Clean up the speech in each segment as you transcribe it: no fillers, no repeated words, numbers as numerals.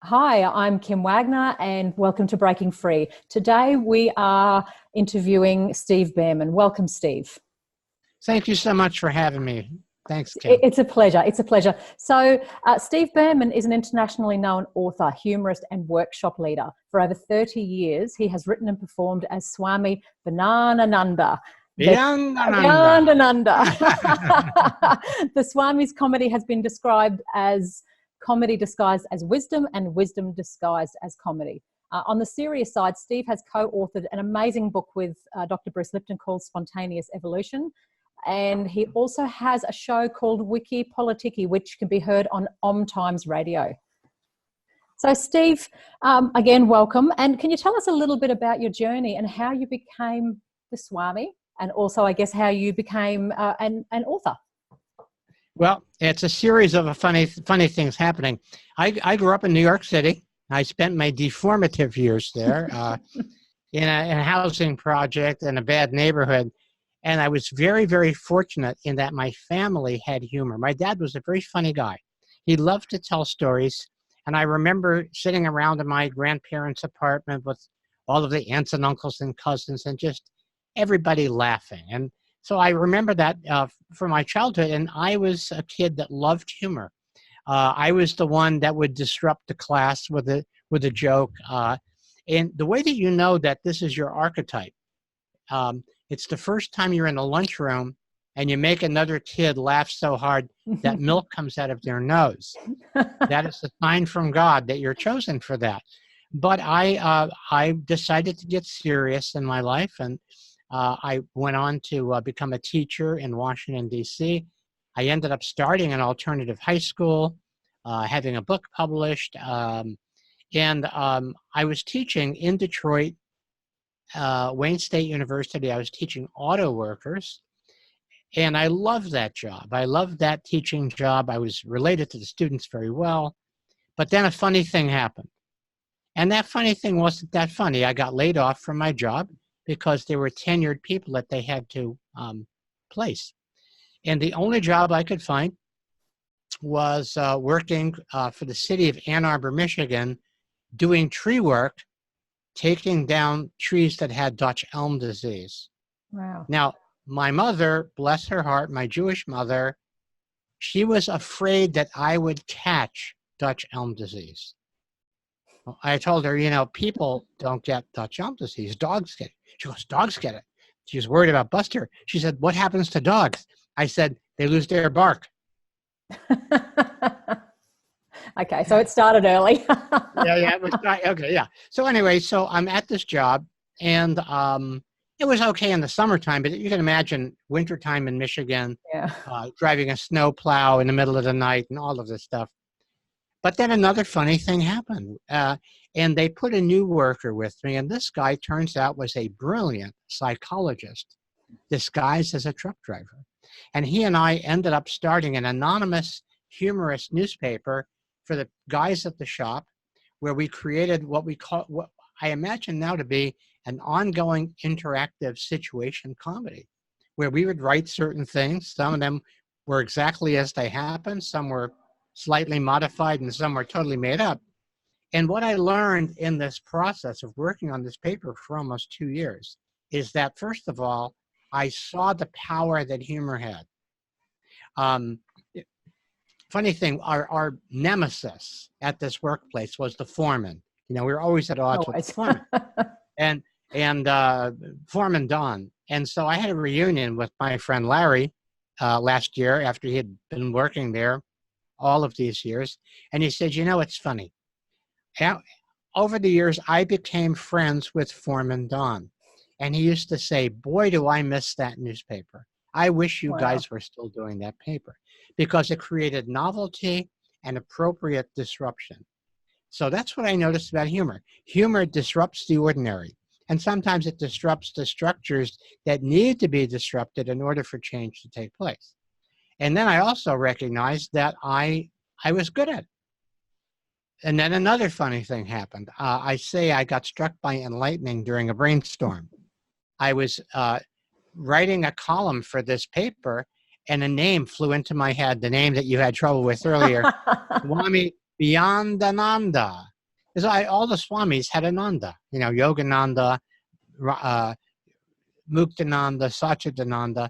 Hi, I'm Kim Wagner and welcome to Breaking Free. Today we are interviewing Steve Bhaerman. Welcome, Steve. Thank you so much for having me. Thanks, Kim. It's a pleasure. It's a pleasure. So, Steve Bhaerman is an internationally known author, humorist, and workshop leader. For over 30 years, he has written and performed as Swami Bananananda. Viyandananda. Viyandananda. The Swami's comedy has been described as comedy disguised as wisdom and wisdom disguised as comedy. On the serious side, Steve has co-authored an amazing book with Dr. Bruce Lipton called Spontaneous Evolution. And he also has a show called Wiki Politiki, which can be heard on Om Times Radio. So Steve, again, welcome. And can you tell us a little bit about your journey and how you became the Swami, and also, I guess, how you became an author? Well, it's a series of funny things happening. I grew up in New York City. I spent my deformative years there in a housing project in a bad neighborhood. And I was very, very fortunate in that my family had humor. My dad was a very funny guy. He loved to tell stories. And I remember sitting around in my grandparents' apartment with all of the aunts and uncles and cousins and just everybody laughing. And so I remember that from my childhood. And I was a kid that loved humor. I was the one that would disrupt the class with a joke. And the way that you know that this is your archetype, it's the first time you're in the lunchroom and you make another kid laugh so hard that milk comes out of their nose. That is a sign from God that you're chosen for that. But I decided to get serious in my life, and I went on to become a teacher in Washington, D.C. I ended up starting an alternative high school, having a book published, and I was teaching in Detroit, Wayne State University. I was teaching auto workers, and I loved that job. I loved that teaching job. I was related to the students very well. But then a funny thing happened. And that funny thing wasn't that funny. I got laid off from my job because there were tenured people that they had to place. And the only job I could find was working for the city of Ann Arbor, Michigan, doing tree work, taking down trees that had Dutch elm disease. Wow. Now, my mother, bless her heart, my Jewish mother, she was afraid that I would catch Dutch elm disease. I told her, people don't get Dutch elm disease. Dogs get it. She goes, dogs get it. She was worried about Buster. She said, what happens to dogs? I said, they lose their bark. Okay, so it started early. Okay, yeah. So anyway, so I'm at this job, and it was okay in the summertime, but you can imagine wintertime in Michigan, Yeah. Driving a snow plow in the middle of the night and all of this stuff. But then another funny thing happened, and they put a new worker with me, and this guy turns out was a brilliant psychologist disguised as a truck driver. And he and I ended up starting an anonymous, humorous newspaper for the guys at the shop, where we created what I imagine now to be an ongoing interactive situation comedy, where we would write certain things. Some of them were exactly as they happened. Some were slightly modified, and some were totally made up. And what I learned in this process of working on this paper for almost 2 years is that, first of all, I saw the power that humor had. Funny thing, our nemesis at this workplace was the foreman. We were always at odds with the foreman. And Foreman Don. And so I had a reunion with my friend Larry last year after he had been working there all of these years. And he said, it's funny. Over the years, I became friends with Foreman Don. And he used to say, boy, do I miss that newspaper. I wish you guys were still doing that paper, because it created novelty and appropriate disruption. So that's what I noticed about humor. Humor disrupts the ordinary. And sometimes it disrupts the structures that need to be disrupted in order for change to take place. And then I also recognized that I was good at it. And then another funny thing happened. I got struck by enlightening during a brainstorm. I was writing a column for this paper, and a name flew into my head, the name that you had trouble with earlier, Swami Viyandananda. is all the swamis had Ananda. You know, Yogananda, Muktananda, Satchidananda.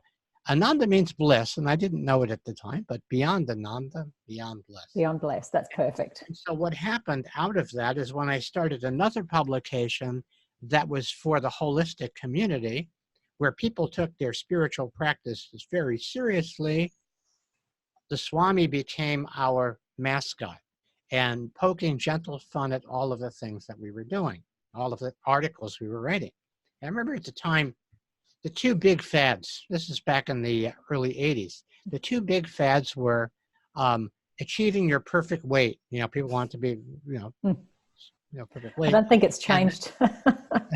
Ananda means bliss, and I didn't know it at the time, but beyond Ananda, beyond bliss. Beyond bliss, that's perfect. And so what happened out of that is when I started another publication that was for the holistic community, where people took their spiritual practices very seriously, the Swami became our mascot and poking gentle fun at all of the things that we were doing, all of the articles we were writing. I remember at the time, the two big fads, this is back in the early 80s, the two big fads were achieving your perfect weight. You know, people want to be, perfect weight. I don't think it's changed.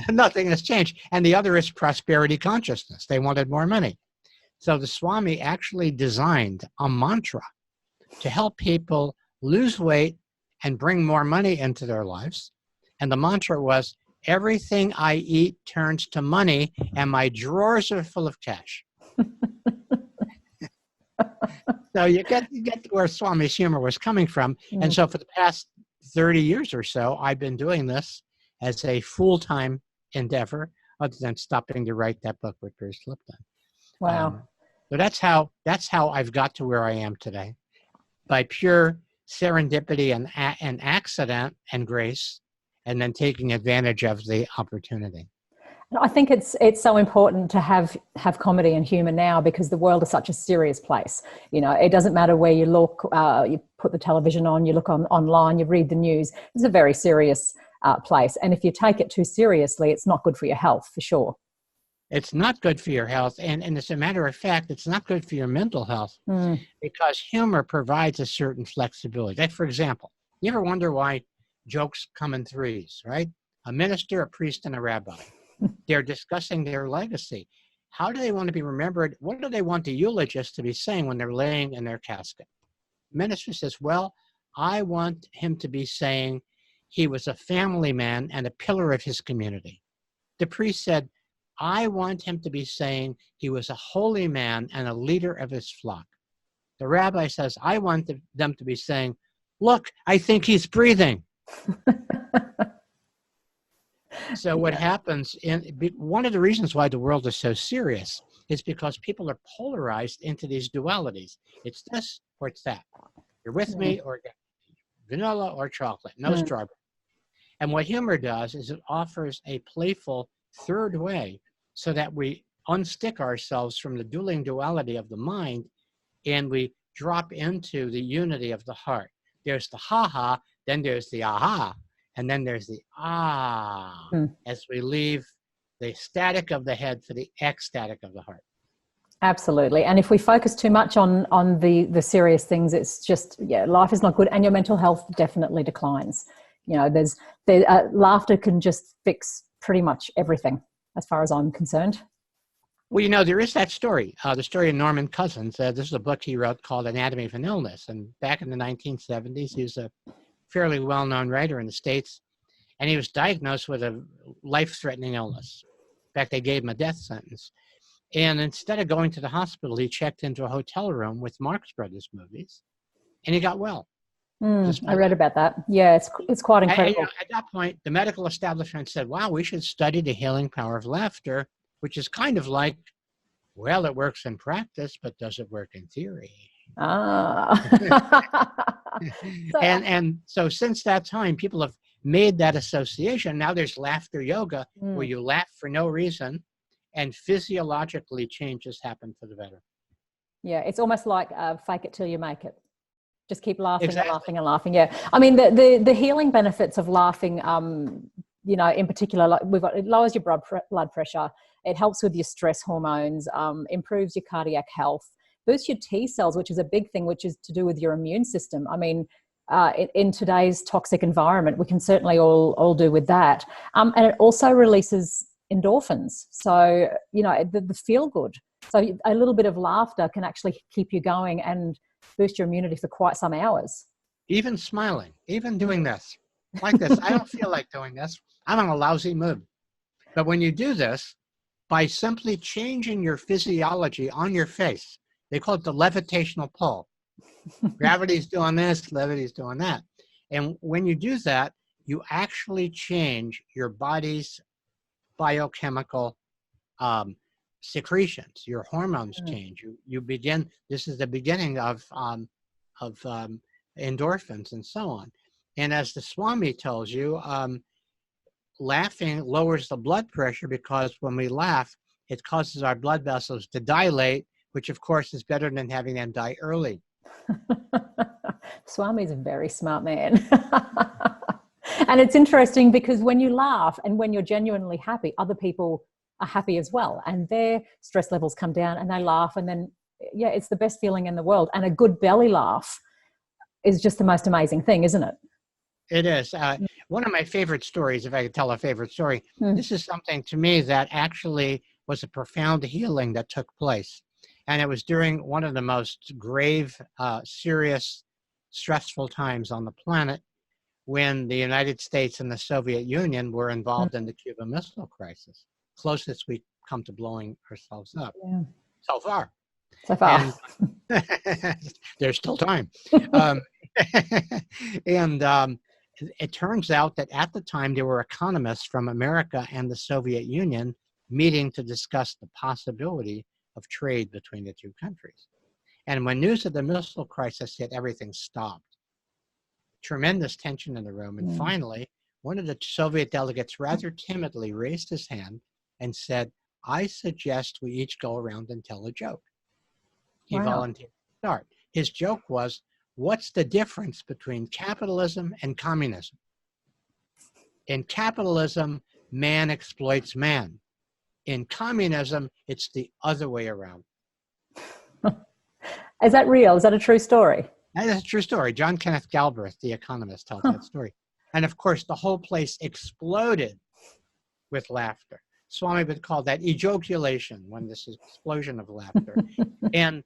Nothing has changed. And the other is prosperity consciousness. They wanted more money. So the Swami actually designed a mantra to help people lose weight and bring more money into their lives. And the mantra was, everything I eat turns to money and my drawers are full of cash. So you get where Swami's humor was coming from. Mm. And so for the past 30 years or so, I've been doing this as a full-time endeavor, other than stopping to write that book with Bruce Lipton. Wow. So that's how I've got to where I am today, by pure serendipity and accident and grace, and then taking advantage of the opportunity. I think it's so important to have comedy and humor now, because the world is such a serious place. You know, it doesn't matter where you look. You put the television on, you look online, you read the news. It's a very serious place, and if you take it too seriously, it's not good for your health, for sure. It's not good for your health, and as a matter of fact, it's not good for your mental health, because humor provides a certain flexibility. Like, for example, you ever wonder why jokes come in threes, right? A minister, a priest, and a rabbi. They're discussing their legacy. How do they want to be remembered? What do they want the eulogist to be saying when they're laying in their casket? The minister says, well, I want him to be saying he was a family man and a pillar of his community. The priest said, I want him to be saying he was a holy man and a leader of his flock. The rabbi says, I want them to be saying, look, I think he's breathing. So what happens, one of the reasons why the world is so serious is because people are polarized into these dualities. It's this or it's that. You're with me or vanilla or chocolate, no strawberry. And what humor does is it offers a playful third way so that we unstick ourselves from the dueling duality of the mind and we drop into the unity of the heart. There's the ha-ha, then there's the aha, and then there's the as we leave the static of the head for the ecstatic of the heart. Absolutely. And if we focus too much on the serious things, it's just, life is not good, and your mental health definitely declines. You know, laughter can just fix pretty much everything, as far as I'm concerned. Well, you know, there is that story, the story of Norman Cousins. This is a book he wrote called Anatomy of an Illness. And back in the 1970s, he was a fairly well-known writer in the States, and he was diagnosed with a life-threatening illness. In fact, they gave him a death sentence. And instead of going to the hospital, he checked into a hotel room with Marx Brothers movies, and he got well. I read about that. Yeah, it's quite incredible. At that point, the medical establishment said, wow, we should study the healing power of laughter, which is kind of like, well, it works in practice, but does it work in theory? And so since that time, people have made that association. Now there's laughter yoga, where you laugh for no reason, and physiologically changes happen for the better. Yeah, it's almost like fake it till you make it. Just keep laughing and laughing and laughing. Yeah, I mean the healing benefits of laughing. You know, in particular, like it lowers your blood pressure. It helps with your stress hormones. Improves your cardiac health. Boosts your T cells, which is a big thing, which is to do with your immune system. I mean, in today's toxic environment, we can certainly all do with that. And it also releases endorphins. So, you know, the feel good. So a little bit of laughter can actually keep you going and boost your immunity for quite some hours. Even smiling, even doing this, like this. I don't feel like doing this. I'm in a lousy mood. But when you do this, by simply changing your physiology on your face, they call it the levitational pull. Gravity's doing this, levity's doing that. And when you do that, you actually change your body's biochemical secretions. Your hormones change. You begin. This is the beginning of endorphins and so on. And as the Swami tells you, laughing lowers the blood pressure because when we laugh, it causes our blood vessels to dilate, which of course is better than having them die early. Swami's a very smart man. And it's interesting because when you laugh and when you're genuinely happy, other people are happy as well. And their stress levels come down and they laugh. And then, yeah, it's the best feeling in the world. And a good belly laugh is just the most amazing thing, isn't it? It is. One of my favorite stories, if I could tell a favorite story, this is something to me that actually was a profound healing that took place. And it was during one of the most grave, serious, stressful times on the planet when the United States and the Soviet Union were involved in the Cuban Missile Crisis. Closest we come to blowing ourselves up so far. So far. And there's still time. It turns out that at the time there were economists from America and the Soviet Union meeting to discuss the possibility of trade between the two countries. And when news of the missile crisis hit, everything stopped. Tremendous tension in the room. And finally, one of the Soviet delegates rather timidly raised his hand and said, "I suggest we each go around and tell a joke." He volunteered to start. His joke was, what's the difference between capitalism and communism? In capitalism, man exploits man. In communism, it's the other way around. Is that real? Is that a true story? That is a true story. John Kenneth Galbraith, the economist, tells that story. And of course, the whole place exploded with laughter. Swami would call that ejaculation, when this explosion of laughter. And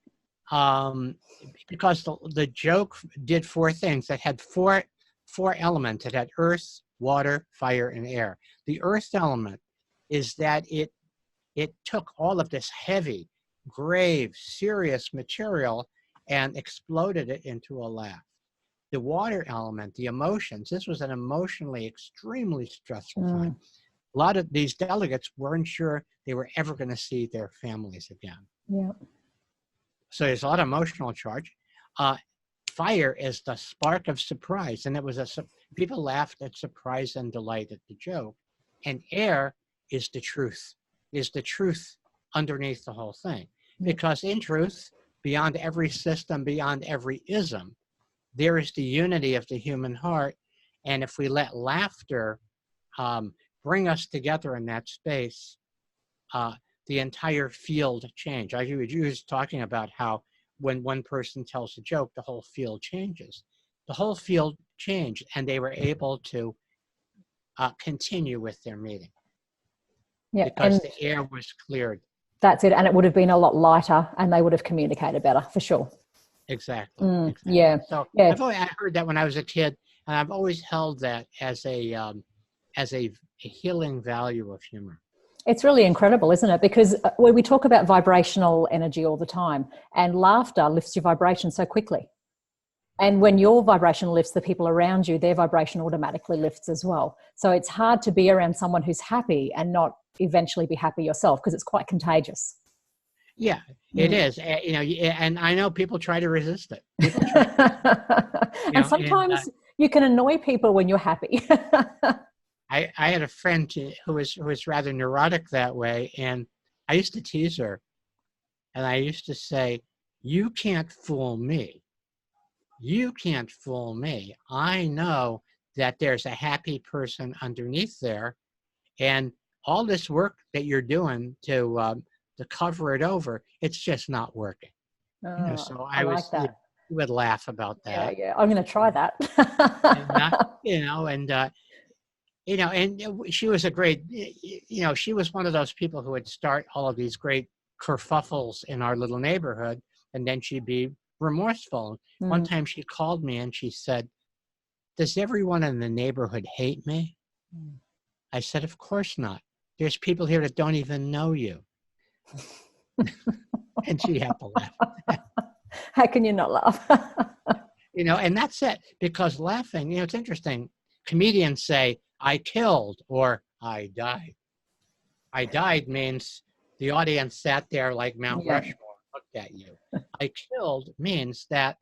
because the joke did four things. It had four elements. It had earth, water, fire, and air. The earth element is that it took all of this heavy, grave, serious material and exploded it into a laugh. The water element, the emotions, this was an emotionally extremely stressful time. A lot of these delegates weren't sure they were ever going to see their families again. Yeah. So there's a lot of emotional charge. Fire is the spark of surprise. And it was people laughed at surprise and delight at the joke. And air is the truth underneath the whole thing. Because in truth, beyond every system, beyond every ism, there is the unity of the human heart. And if we let laughter bring us together in that space, the entire field change. You was talking about how when one person tells a joke, the whole field changes. The whole field changed, and they were able to continue with their meeting. Yeah, because the air was cleared. That's it, and it would have been a lot lighter, and they would have communicated better, for sure. Exactly. Yeah. So yeah. I heard that when I was a kid, and I've always held that as a healing value of humor. It's really incredible, isn't it? Because we talk about vibrational energy all the time, and laughter lifts your vibration so quickly. And when your vibration lifts, the people around you, their vibration automatically lifts as well. So it's hard to be around someone who's happy and not eventually be happy yourself, because it's quite contagious. Yeah, it is. And I know people try to resist it. And sometimes you can annoy people when you're happy. I had a friend who was rather neurotic that way, and I used to tease her, and I used to say, "You can't fool me. You can't fool me. I know that there's a happy person underneath there, and all this work that you're doing to cover it over, it's just not working." So I was like that. You would laugh about that. Yeah, I'm going to try that. And she was a great, she was one of those people who would start all of these great kerfuffles in our little neighborhood, and then she'd be remorseful. One time she called me and she said, "Does everyone in the neighborhood hate me?" I said, "Of course not. There's people here that don't even know you." And she had to laugh. How can you not laugh? And that's it. Because laughing, it's interesting. comedians say, I killed or I died. I died means the audience sat there like Mount Yeah. Rushmore, looked at you. I killed means that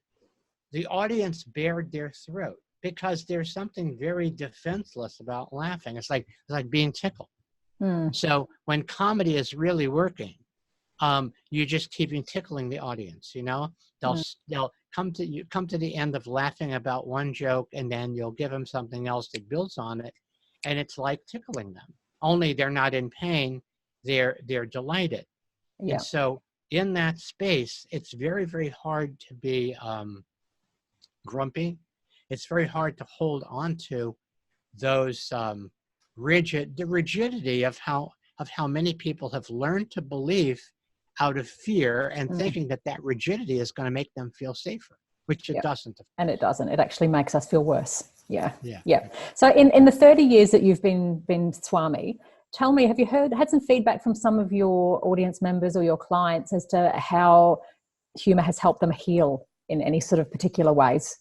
the audience bared their throat because there's something very defenseless about laughing. It's like being tickled. Mm. So when comedy is really working, you're just keeping tickling the audience. They'll come to the end of laughing about one joke, and then you'll give them something else that builds on it, and it's like tickling them. Only they're not in pain; they're delighted. Yeah. And so in that space, it's very, very hard to be grumpy. It's very hard to hold on to those the rigidity of how many people have learned to believe out of fear and thinking that rigidity is going to make them feel safer, which it doesn't. And it doesn't. It actually makes us feel worse. Yeah. Yeah. Yeah. So in the 30 years that you've been Swami, tell me, have you had some feedback from some of your audience members or your clients as to how humor has helped them heal in any sort of particular ways?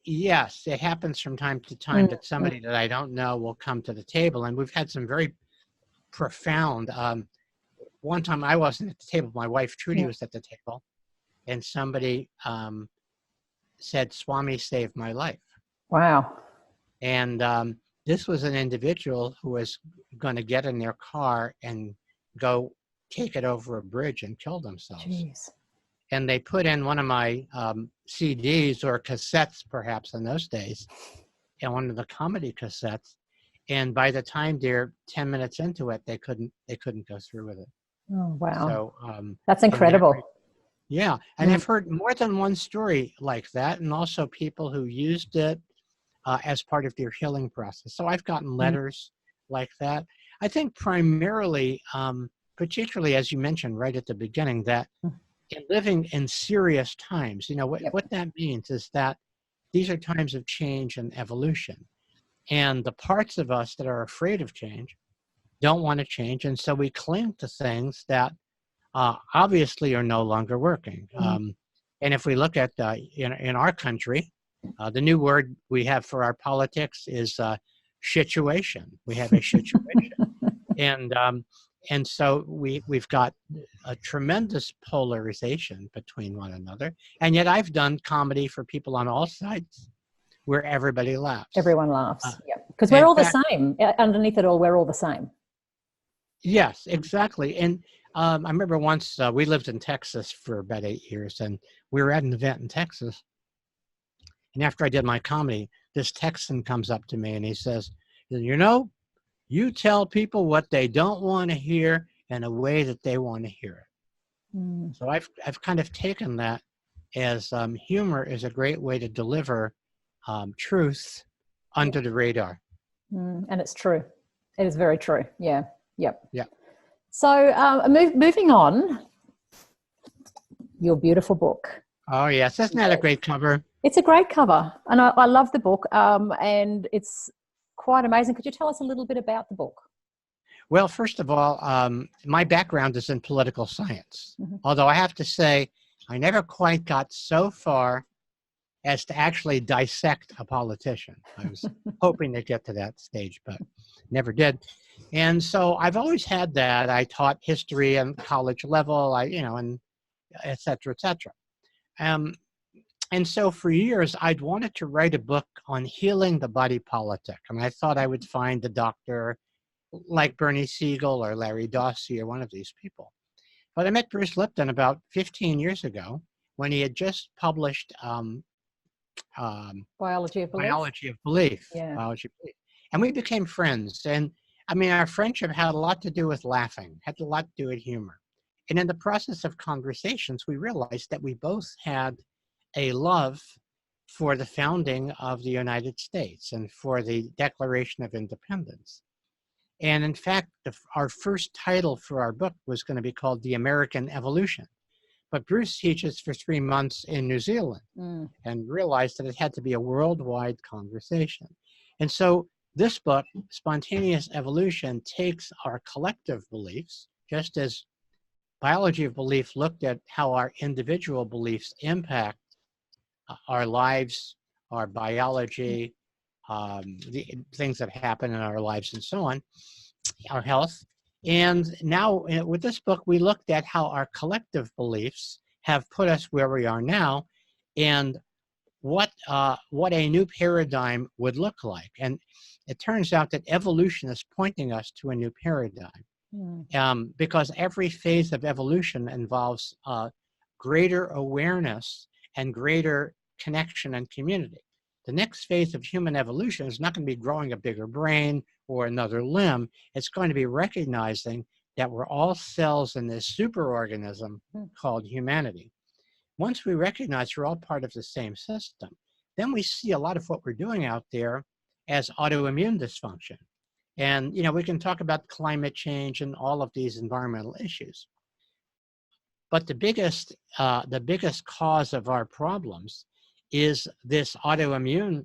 Yes, it happens from time to time that somebody that I don't know will come to the table, and we've had some very profound. One time I wasn't at the table; my wife Trudy was at the table, and somebody said, "Swami saved my life." Wow! And this was an individual who was going to get in their car and go take it over a bridge and kill themselves. Jeez. And they put in one of my CDs or cassettes, perhaps in those days, and one of the comedy cassettes. And by the time they're 10 minutes into it, they couldn't go through with it. Oh, wow. So that's incredible. Yeah. And I've heard more than one story like that, and also people who used it as part of their healing process. So I've gotten letters like that. I think primarily, particularly as you mentioned right at the beginning, that in living in serious times, what that means is that these are times of change and evolution. And the parts of us that are afraid of change don't want to change. And so we cling to things that obviously are no longer working. And if we look at in our country, the new word we have for our politics is situation. We have a situation. And so we've got a tremendous polarization between one another. And yet I've done comedy for people on all sides where everybody laughs. Everyone laughs. Because we're all the same. Underneath it all, we're all the same. Yes, exactly. And I remember once we lived in Texas for about 8 years, and we were at an event in Texas. And after I did my comedy, this Texan comes up to me and he says, you tell people what they don't want to hear in a way that they want to hear it. So I've kind of taken that as humor is a great way to deliver truth under the radar. And it's true. It is very true. Yeah. Yep. Yeah. So moving on, your beautiful book. Oh, yes. Isn't that a great cover? It's a great cover. And I love the book. And it's quite amazing. Could you tell us a little bit about the book? Well, first of all, my background is in political science. Although I have to say, I never quite got so far as to actually dissect a politician. I was hoping to get to that stage, but never did. And so I've always had that. I taught history at college level, and et cetera, et cetera. And so for years, I'd wanted to write a book on healing the body politic. And I thought I would find a doctor like Bernie Siegel or Larry Dossey or one of these people. But I met Bruce Lipton about 15 years ago when he had just published Biology of Belief. Biology of Belief. Yeah. Biology of Belief. And we became friends. And I mean, our friendship had a lot to do with laughing, had a lot to do with humor. And in the process of conversations, we realized that we both had a love for the founding of the United States and for the Declaration of Independence. And in fact, our first title for our book was going to be called The American Evolution. But Bruce teaches for 3 months in New Zealand and realized that it had to be a worldwide conversation. And so this book, Spontaneous Evolution, takes our collective beliefs, just as Biology of Belief looked at how our individual beliefs impact our lives, our biology, the things that happen in our lives and so on, our health. And now with this book, we looked at how our collective beliefs have put us where we are now, and what a new paradigm would look like. And it turns out that evolution is pointing us to a new paradigm, because every phase of evolution involves greater awareness and greater connection and community. The next phase of human evolution is not going to be growing a bigger brain or another limb. It's going to be recognizing that we're all cells in this superorganism called humanity. Once we recognize we're all part of the same system, then we see a lot of what we're doing out there as autoimmune dysfunction. And, we can talk about climate change and all of these environmental issues. But the biggest cause of our problems is this autoimmune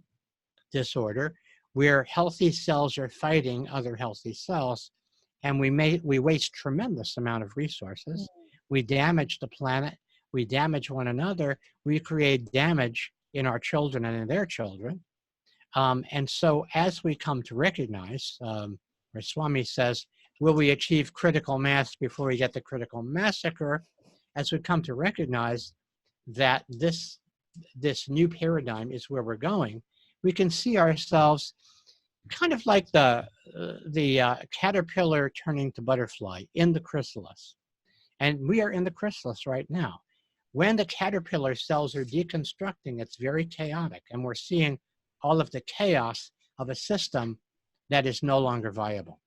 disorder, where healthy cells are fighting other healthy cells, and we waste tremendous amount of resources. We damage the planet. We damage one another. We create damage in our children and in their children. And so as we come to recognize, where Swami says, will we achieve critical mass before we get the critical massacre? As we come to recognize that this new paradigm is where we're going, we can see ourselves kind of like the caterpillar turning to butterfly in the chrysalis. And we are in the chrysalis right now. When the caterpillar cells are deconstructing, it's very chaotic, and we're seeing all of the chaos of a system that is no longer viable.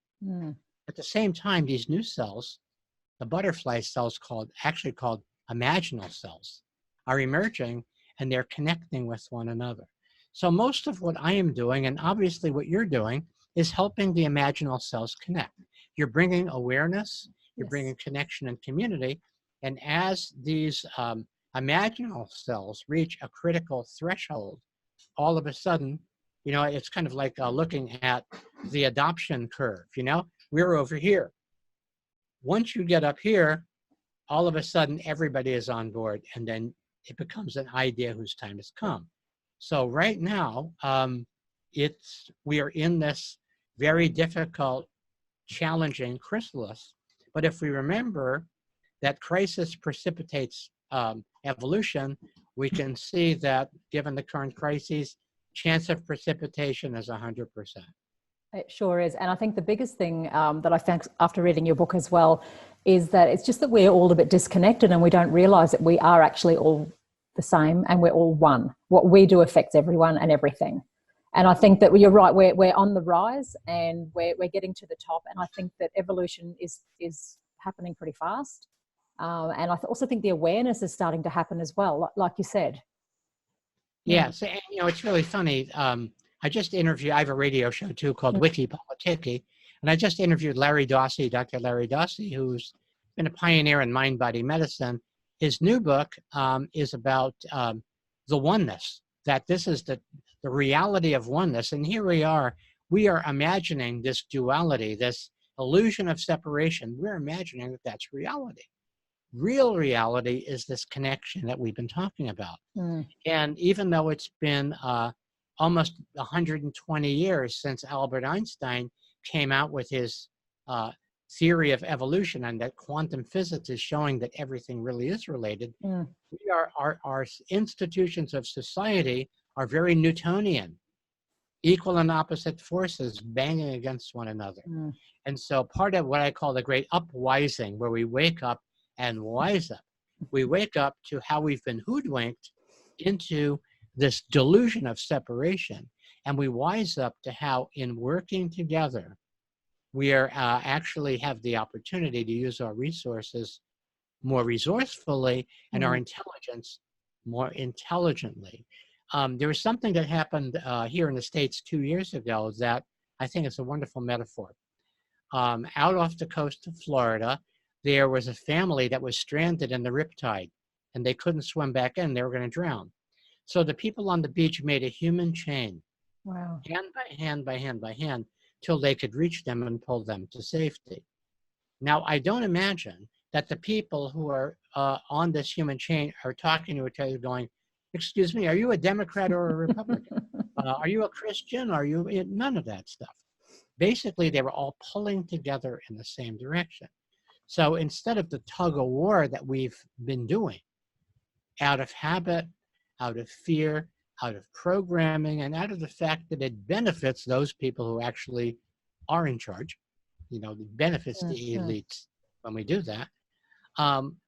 At the same time, these new cells, the butterfly cells actually called imaginal cells, are emerging, and they're connecting with one another. So most of what I am doing, and obviously what you're doing, is helping the imaginal cells connect. You're bringing awareness, you're bringing connection and community, and as these imaginal cells reach a critical threshold, all of a sudden, it's kind of like looking at the adoption curve, we're over here. Once you get up here, all of a sudden everybody is on board, and then it becomes an idea whose time has come. So right now, we are in this very difficult, challenging chrysalis. But if we remember that crisis precipitates evolution, we can see that given the current crises, chance of precipitation is 100%. It sure is. And I think the biggest thing that I found after reading your book as well is that it's just that we're all a bit disconnected, and we don't realize that we are actually all the same, and we're all one. What we do affects everyone and everything. And I think that you're right, we're on the rise, and we're getting to the top. And I think that evolution is happening pretty fast. And I also think the awareness is starting to happen as well, like you said. Yes, and it's really funny. I have a radio show too called Wiki Politiki, and I just interviewed Larry Dawsey, Dr. Larry Dawsey, who's been a pioneer in mind-body medicine. His new book is about the oneness, that this is the reality of oneness. And here we are imagining this duality, this illusion of separation. We're imagining that that's reality. Real reality is this connection that we've been talking about. And even though it's been almost 120 years since Albert Einstein came out with his theory of evolution, and that quantum physics is showing that everything really is related, our institutions of society are very Newtonian, equal and opposite forces banging against one another. And so part of what I call the great upwising, where we wake up and wise up, we wake up to how we've been hoodwinked into this delusion of separation, and we wise up to how, in working together, we are actually have the opportunity to use our resources more resourcefully and our intelligence more intelligently. There was something that happened here in the States 2 years ago that I think is a wonderful metaphor. Out off the coast of Florida, there was a family that was stranded in the riptide, and they couldn't swim back in. They were going to drown. So the people on the beach made a human chain, hand by hand by hand by hand, till they could reach them and pull them to safety. Now, I don't imagine that the people who are on this human chain are talking to each other going, excuse me, are you a Democrat or a Republican? Are you a Christian? Are you none of that stuff? Basically, they were all pulling together in the same direction. So instead of the tug of war that we've been doing out of habit, out of fear, out of programming, and out of the fact that it benefits those people who actually are in charge, it benefits the elites when we do that.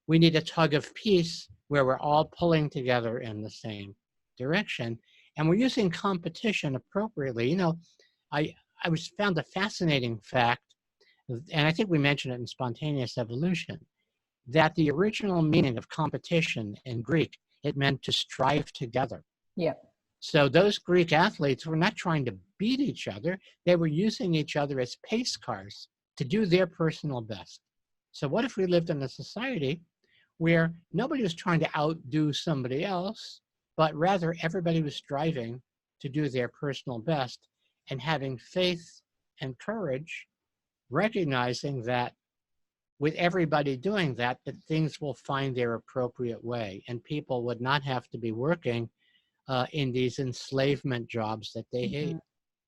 We need a tug of peace where we're all pulling together in the same direction. And we're using competition appropriately. I found a fascinating fact, and I think we mentioned it in Spontaneous Evolution, that the original meaning of competition in Greek, it meant to strive together. Yeah. So those Greek athletes were not trying to beat each other. They were using each other as pace cars to do their personal best. So what if we lived in a society where nobody was trying to outdo somebody else, but rather everybody was striving to do their personal best and having faith and courage, recognizing that with everybody doing that, that things will find their appropriate way and people would not have to be working in these enslavement jobs that they hate,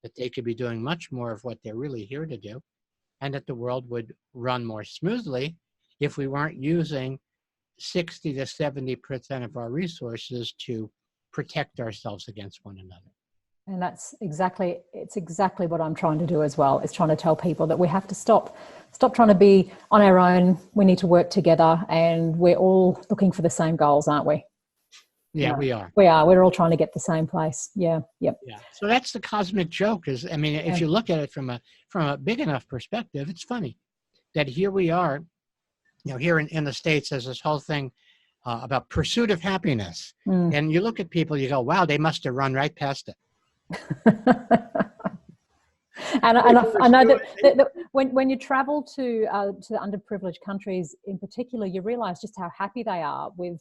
that they could be doing much more of what they're really here to do, and that the world would run more smoothly if we weren't using 60 to 70% of our resources to protect ourselves against one another. And it's exactly what I'm trying to do as well, is trying to tell people that we have to stop trying to be on our own. We need to work together, and we're all looking for the same goals, aren't we? Yeah, we are. We're all trying to get the same place. Yeah. Yep. Yeah. So that's the cosmic joke if you look at it from a big enough perspective, it's funny that here we are, here in the States, there's this whole thing about pursuit of happiness. And you look at people, you go, wow, they must have run right past it. And I know that when you travel to the underprivileged countries in particular, you realize just how happy they are with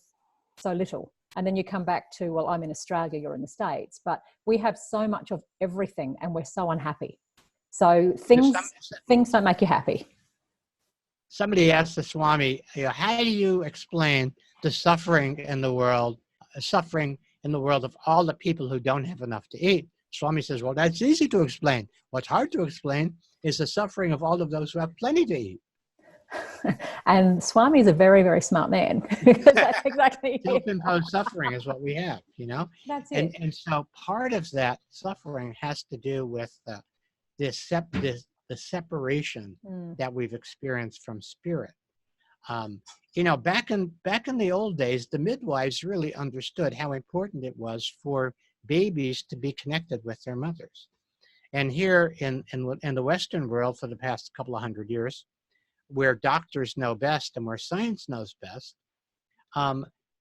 so little. And then you come back to, well, I'm in Australia, you're in the States, but we have so much of everything and we're so unhappy. So things don't make you happy. Somebody asked the Swami, how do you explain the suffering in the world of all the people who don't have enough to eat? Swami says, well, that's easy to explain. What's hard to explain is the suffering of all of those who have plenty to eat. And Swami is a very, very smart man. That's exactly self-imposed suffering is what we have, That's it. And so part of that suffering has to do with the separation that we've experienced from spirit. Back in the old days, the midwives really understood how important it was for babies to be connected with their mothers. And here in the Western world for the past couple of hundred years, where doctors know best and where science knows best,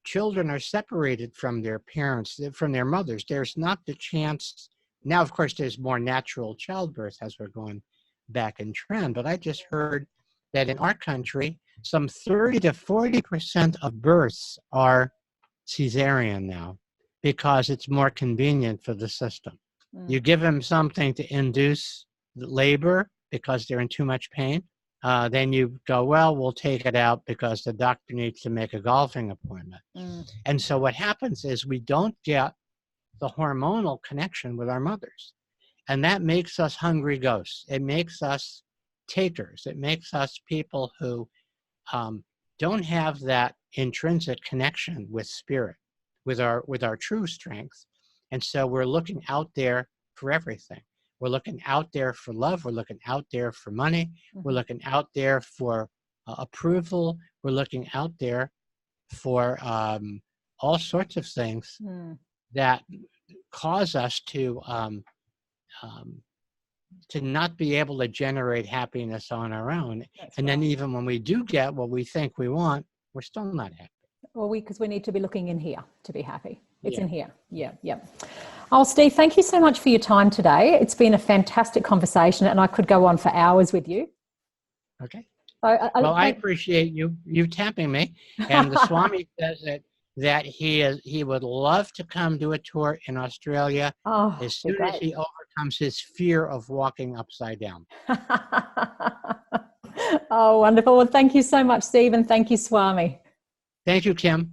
children are separated from their parents, from their mothers. There's not the chance. Now, of course, there's more natural childbirth as we're going back in trend, but I just heard that in our country, some 30 to 40% of births are cesarean now because it's more convenient for the system. You give them something to induce labor because they're in too much pain. Then you go, well, we'll take it out because the doctor needs to make a golfing appointment. And so what happens is we don't get the hormonal connection with our mothers. And that makes us hungry ghosts. It makes us takers. It makes us people who don't have that intrinsic connection with spirit, with our true strength. And so we're looking out there for everything. We're looking out there for love. We're looking out there for money. We're looking out there for approval. We're looking out there for all sorts of things that cause us to not be able to generate happiness on our own. Then even when we do get what we think we want, we're still not happy. Well, because we need to be looking in here to be happy. It's in here. Yeah. Oh, Steve, thank you so much for your time today. It's been a fantastic conversation and I could go on for hours with you. Okay. So, I appreciate you tapping me. And the Swami says that he would love to come do a tour in Australia as soon as he overcomes his fear of walking upside down. Oh, wonderful. Well, thank you so much, Steve, and thank you, Swami. Thank you, Kim.